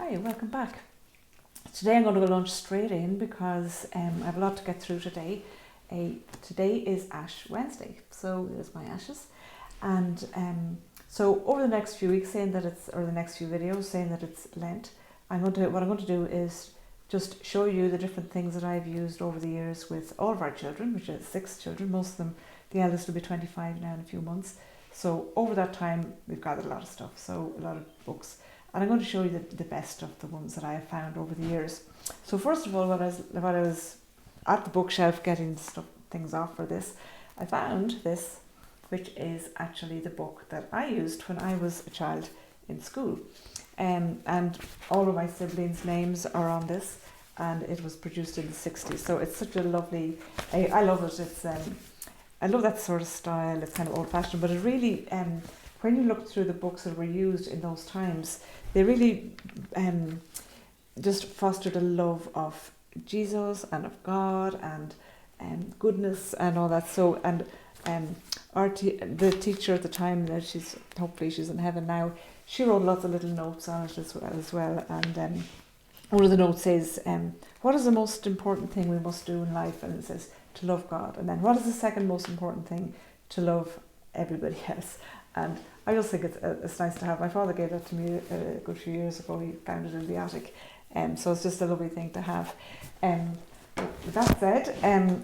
Hi, welcome back. Today I'm going to launch straight in because I have a lot to get through today. Today is Ash Wednesday, so there's my ashes. And so over the next few weeks, the next few videos saying that it's Lent, what I'm going to do is just show you the different things that I've used over the years with all of our children, which is 6 children. Most of them, the eldest will be 25 now in a few months. So over that time, we've gathered a lot of stuff, so a lot of books. And I'm going to show you the best of the ones that I have found over the years. So first of all, when I was at the bookshelf getting things off for this, I found this, which is actually the book that I used when I was a child in school. And all of my siblings' names are on this, and it was produced in the 60s. So it's such a lovely, I love it. I love that sort of style. It's kind of old-fashioned, but it really, when you look through the books that were used in those times, they really just fostered a love of Jesus and of God and goodness and all that. So, and the teacher at the time, hopefully she's in heaven now, she wrote lots of little notes on it as well. And one of the notes says, what is the most important thing we must do in life? And it says, to love God. And then what is the second most important thing? To love everybody else. And I just think it's nice to have. My father gave that to me a good few years ago. He found it in the attic. So it's just a lovely thing to have. With that said,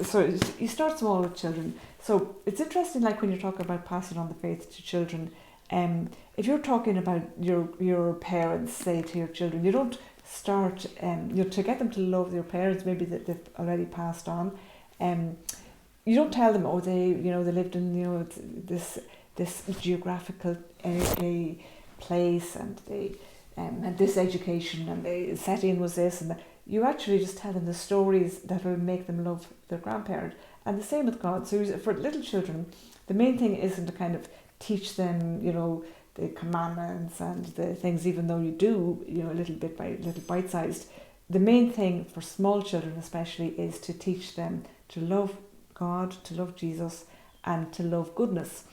so you start small with children. So it's interesting, like when you're talking about passing on the faith to children, if you're talking about your parents, say, to your children, you don't start to get them to love their parents, maybe that they've already passed on. You don't tell them, they lived in this geographical place, and they had this education, and the setting was this, and that. You actually just tell them the stories that will make them love their grandparent. And the same with God. So for little children, the main thing isn't to kind of teach them, the commandments and the things, even though you do, a little bit by little bite-sized. The main thing for small children especially is to teach them to love God, to love Jesus, and to love goodness.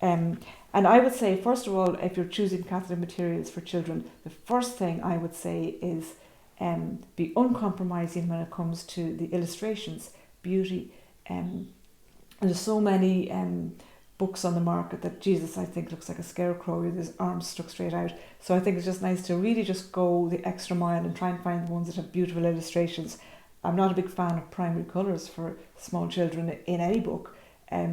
And I would say, first of all, if you're choosing Catholic materials for children, the first thing I would say is be uncompromising when it comes to the illustrations, beauty. And there's so many books on the market that Jesus, I think, looks like a scarecrow with his arms stuck straight out. So I think it's just nice to really just go the extra mile and try and find the ones that have beautiful illustrations. I'm not a big fan of primary colours for small children in any book,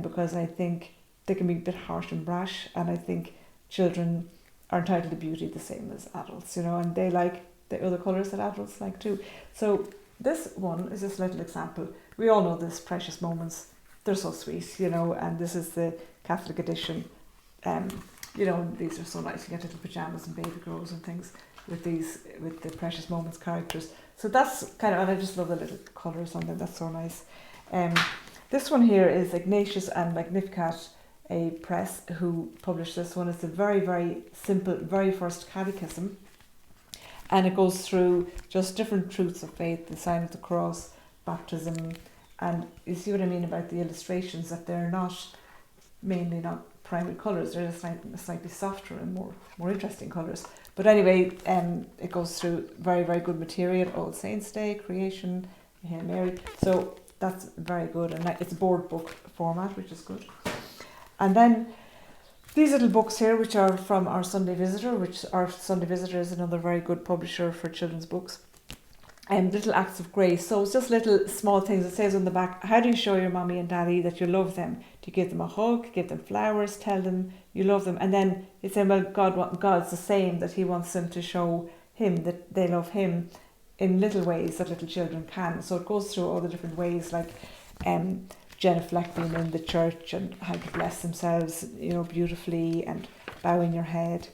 because I think they can be a bit harsh and brash, and I think children are entitled to beauty the same as adults, and they like the other colours that adults like too. So this one is just a little example. We all know this, Precious Moments. They're so sweet, and this is the Catholic edition. These are so nice. You get little pyjamas and baby grows and things with the Precious Moments characters. So that's kind of, and I just love the little colours on them. That's so nice. This one here is Ignatius and Magnificat, a press who published this one. It's a very, very simple, very first catechism. And it goes through just different truths of faith, the sign of the cross, baptism. And you see what I mean about the illustrations, that they're mainly not primary colours. They're just slightly softer and more interesting colours. But anyway, it goes through very, very good material. All Saints' Day, Creation, Hail Mary. So that's very good. And it's a board book format, which is good. And then these little books here, which are from our Sunday Visitor, which our Sunday Visitor is another very good publisher for children's books. Little Acts of Grace. So it's just little small things. It says on the back, how do you show your mommy and daddy that you love them? Do you give them a hug, give them flowers, tell them you love them? And then it's saying, well, God's the same, that he wants them to show him that they love him in little ways that little children can. So it goes through all the different ways, like genuflecting in the church and how to bless themselves, beautifully, and bowing your head,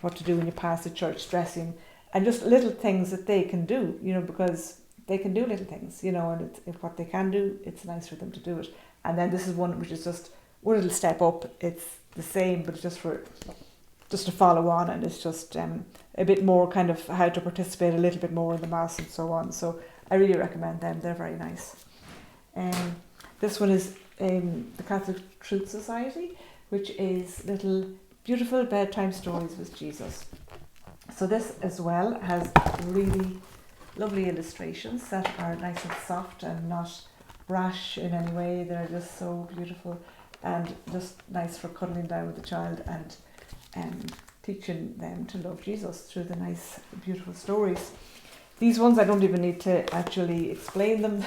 what to do when you pass the church, dressing, and just little things that they can do, because they can do little things, and if what they can do, it's nice for them to do it. And then this is one which is just one little step up. It's the same, but just to follow on, and it's just a bit more kind of how to participate a little bit more in the Mass and so on. So I really recommend them. They're very nice. This one is the Catholic Truth Society, which is little beautiful bedtime stories with Jesus. So this as well has really lovely illustrations that are nice and soft and not brash in any way. They're just so beautiful and just nice for cuddling down with the child and teaching them to love Jesus through the nice, beautiful stories. These ones, I don't even need to actually explain them.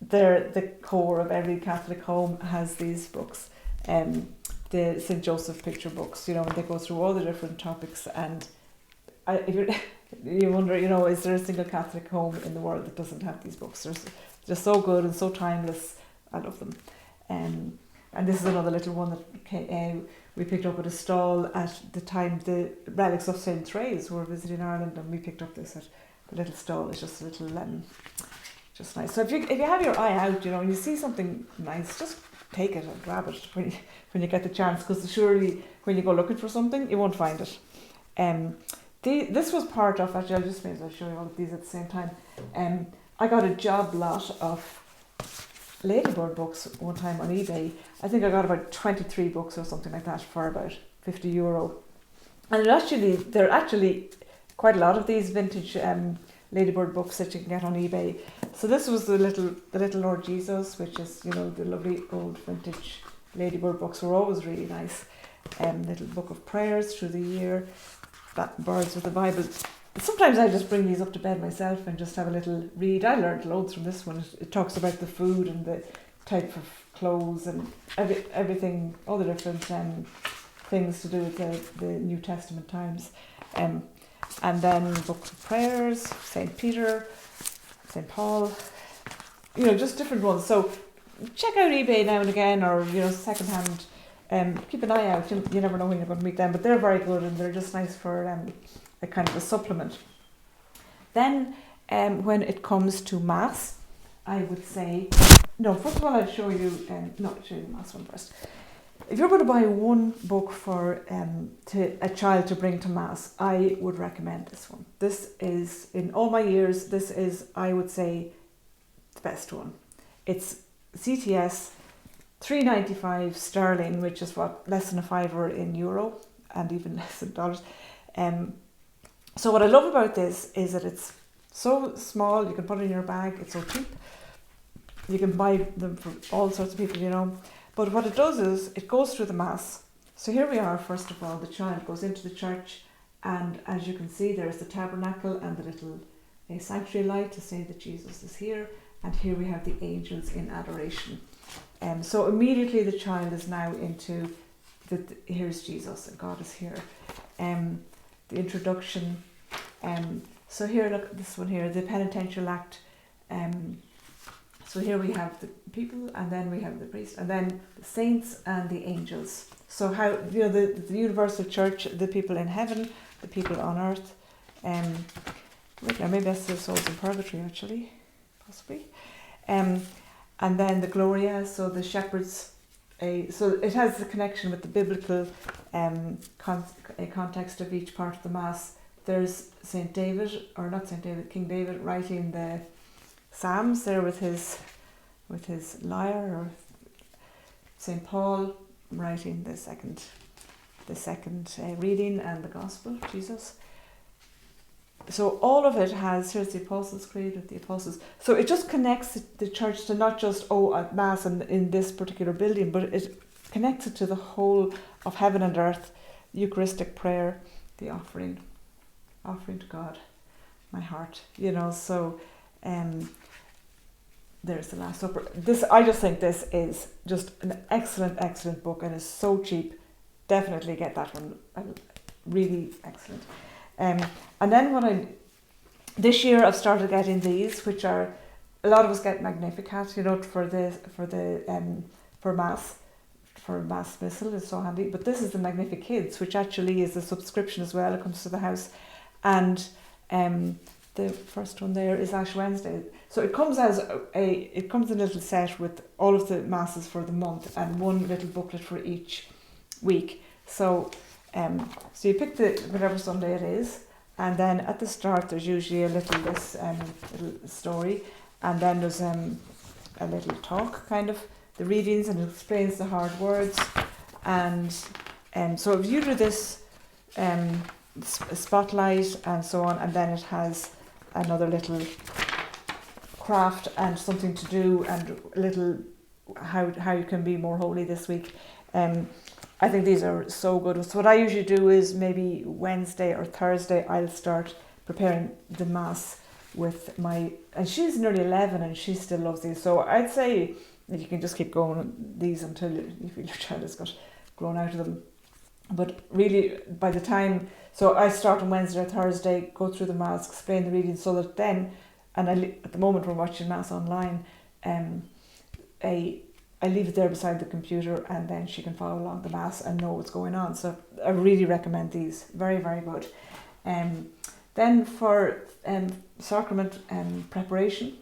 They're the core of every Catholic home has these books. The St. Joseph picture books, you know, and they go through all the different topics. And you wonder, you know, is there a single Catholic home in the world that doesn't have these books? They're so good and so timeless. I love them. And this is another little one that we picked up at a stall at the time the relics of St. Therese were visiting Ireland, and we picked up this at the little stall. It's just a little, just nice. So if you have your eye out, you know, and you see something nice, just take it and grab it when you get the chance, because surely when you go looking for something, you won't find it. This was part of, actually, I'll just maybe I'll show you all of these at the same time. I got a job lot of Ladybird books one time on eBay. I think I got about 23 books or something like that for about €50. And there are actually quite a lot of these vintage Ladybird books that you can get on eBay. So this was the little Lord Jesus, which is, you know, the lovely old vintage Ladybird books were always really nice. Little book of prayers through the year, birds with the Bible. Sometimes I just bring these up to bed myself and just have a little read. I learned loads from this one. It talks about the food and the type of clothes and everything, all the different things to do with the New Testament times. And then book of prayers, St. Peter, St. Paul, you know, just different ones. So check out eBay now and again, or, you know, secondhand. Keep an eye out. You never know when you're going to meet them, but they're very good and they're just nice for a kind of a supplement. Then when it comes to Mass, I would say, no, first of all I'll show you, I'll show you the Mass one first. If you're going to buy one book for to a child to bring to Mass, I would recommend this one. This is, in all my years, this is, I would say, the best one. It's CTS, $3.95 sterling, which is less than a fiver in euro, and even less in dollars. So what I love about this is that it's so small, you can put it in your bag, it's so cheap. You can buy them for all sorts of people, you know. But what it does is, it goes through the Mass. So here we are, first of all, the child goes into the church, and as you can see, there's the tabernacle and the little sanctuary light to say that Jesus is here. And here we have the angels in adoration. So immediately the child is now into here's Jesus and God is here. The introduction. So here, look, this one here, the Penitential Act. So here we have the people, and then we have the priest, and then the saints and the angels. So how, you know, the universal church, the people in heaven, the people on earth. Maybe that's the souls in purgatory, actually, possibly. And then the Gloria, so the shepherds. So it has the connection with the biblical context of each part of the Mass. There's King David writing the Psalms there with his lyre, or St. Paul writing the second reading and the Gospel, Jesus. So all of it has, here's the Apostles' Creed with the Apostles. So it just connects the church to not just, at Mass and in this particular building, but it connects it to the whole of heaven and earth, Eucharistic prayer, the offering to God, my heart, you know. So there's the Last Supper. I just think this is just an excellent book, and is so cheap. Definitely get that one. Really excellent. And then this year I've started getting these, which are, a lot of us get Magnificats, you know, for Mass Missal, is so handy. But this is the Magnificats, which actually is a subscription as well. It comes to the house, and the first one there is Ash Wednesday. So it comes in a little set with all of the masses for the month and one little booklet for each week. So you pick whatever Sunday it is, and then at the start there's usually a little story, and then there's a little talk, kind of the readings, and it explains the hard words. And so if you do this spotlight and so on, and then it has another little craft and something to do and a little how you can be more holy this week. I think these are so good. So what I usually do is maybe Wednesday or Thursday I'll start preparing the Mass with and she's nearly 11 and she still loves these. So I'd say that you can just keep going with these until you feel your child has got grown out of them. But really by the time, so I start on Wednesday or Thursday, go through the Mass, explain the reading, so that then, at the moment we're watching Mass online, I leave it there beside the computer and then she can follow along the Mass and know what's going on. So I really recommend these. Very, very good. Then for sacrament preparation,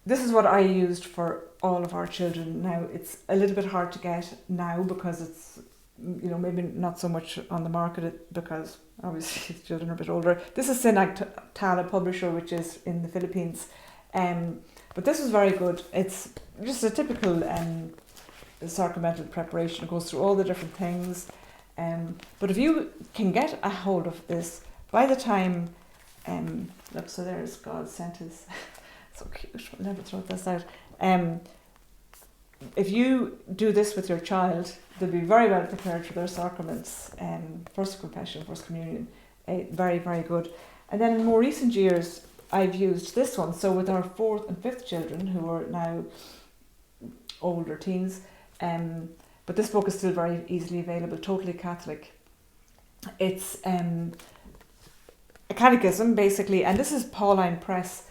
this is what I used for all of our children. Now it's a little bit hard to get now because it's, maybe not so much on the market because obviously the children are a bit older. This is Ignatius, a publisher which is in the Philippines. But this is very good. It's just a typical sacramental preparation. It goes through all the different things. But if you can get a hold of this, by the time, look, so there's God sent his, so cute, I'll never throw this out. If you do this with your child, they'll be very well prepared for their sacraments, First Confession, First Communion, very, very good. And then in more recent years, I've used this one. So with our 4th and 5th children who are now older teens, but this book is still very easily available, Totally Catholic. It's a catechism basically, and this is Pauline Press.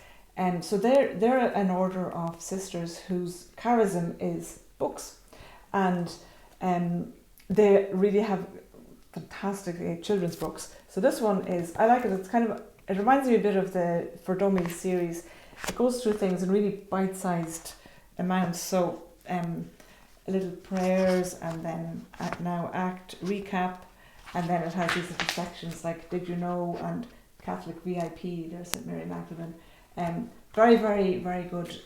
So they're an order of sisters whose charism is books, and they really have fantastic children's books. So this one is, I like it. It reminds me a bit of the For Dummies series. It goes through things in really bite-sized amounts. So little prayers, and then act, recap, and then it has these little sections like Did You Know and Catholic VIP. There's St Mary Magdalene. Very, very, very good.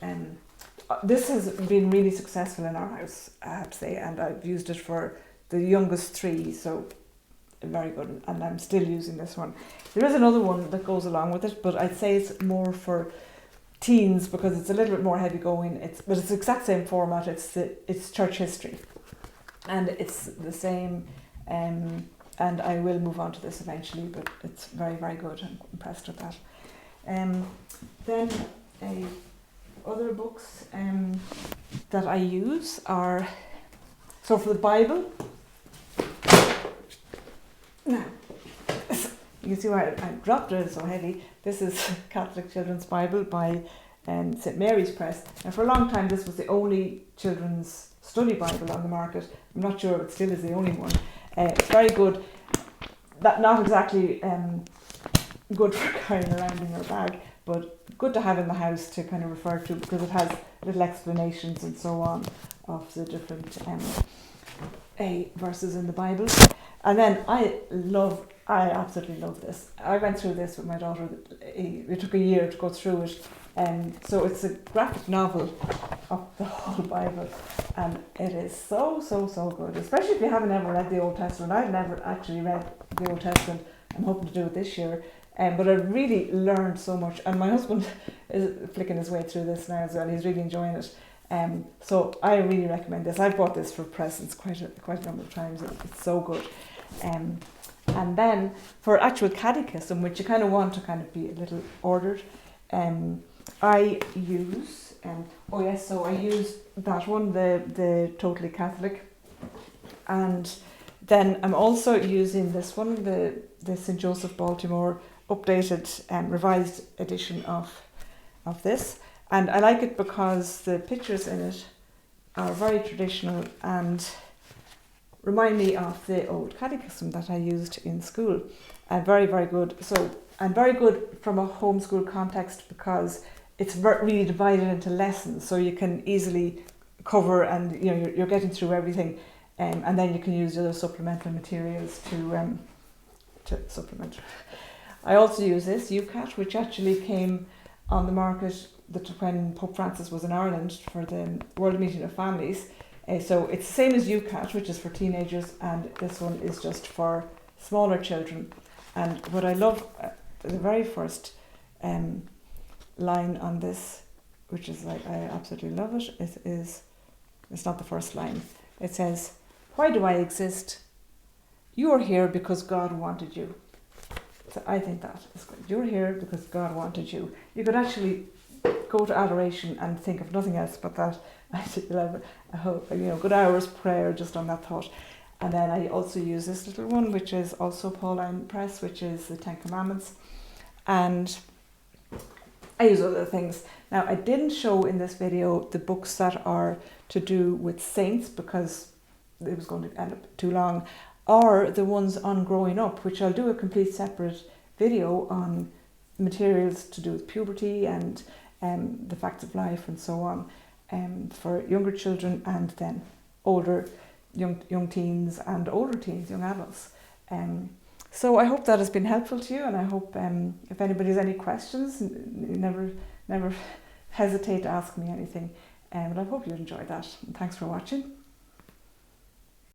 This has been really successful in our house, I have to say, and I've used it for the youngest 3, so very good, and I'm still using this one. There is another one that goes along with it, but I'd say it's more for teens because it's a little bit more heavy going. But it's the exact same format. It's church history, and it's the same. And I will move on to this eventually, but it's very, very good. I'm impressed with that. Then other books that I use are, so for the Bible. Now, you can see why I dropped it, it's so heavy. This is Catholic Children's Bible by St Mary's Press. And for a long time this was the only children's study Bible on the market. I'm not sure if it still is the only one. It's very good. Not exactly good for carrying around in your bag, but good to have in the house to kind of refer to because it has little explanations and so on of the different verses in the Bible. And then I absolutely love this. I went through this with my daughter. It took a year to go through it. So it's a graphic novel of the whole Bible, and it is so good, especially if you haven't ever read the Old Testament. I've never actually read the Old Testament. I'm hoping to do it this year. But I really learned so much, and my husband is flicking his way through this now as well. He's really enjoying it. So I really recommend this. I've bought this for presents quite a number of times. It's so good. And then for actual catechism, which you kind of want to kind of be a little ordered, I use I use that one, the Totally Catholic, and then I'm also using this one, the St Joseph Baltimore updated revised edition of this, and I like it because the pictures in it are very traditional and remind me of the old catechism that I used in school, and very, very good. So, and very good from a homeschool context because it's really divided into lessons, so you can easily cover, and you're getting through everything, and then you can use other supplemental materials to supplement. I also use this UCAT, which actually came on the market when Pope Francis was in Ireland for the World Meeting of Families. So it's the same as UCAT, which is for teenagers, and this one is just for smaller children. And what I love, the very first line on this, which is like, I absolutely love it, it's not the first line. It says, "Why do I exist? You are here because God wanted you." So I think that is good. You're here because God wanted you. You could actually go to adoration and think of nothing else but that. You'll have a whole, good hour's prayer just on that thought. And then I also use this little one, which is also Pauline Press, which is the Ten Commandments. And I use other things. Now, I didn't show in this video the books that are to do with saints because it was going to end up too long, or the ones on growing up, which I'll do a complete separate video on materials to do with puberty and the facts of life and so on, for younger children and then older young teens and older teens, young adults. So I hope that has been helpful to you, and I hope if anybody has any questions, never hesitate to ask me anything. And I hope you enjoyed that. And thanks for watching.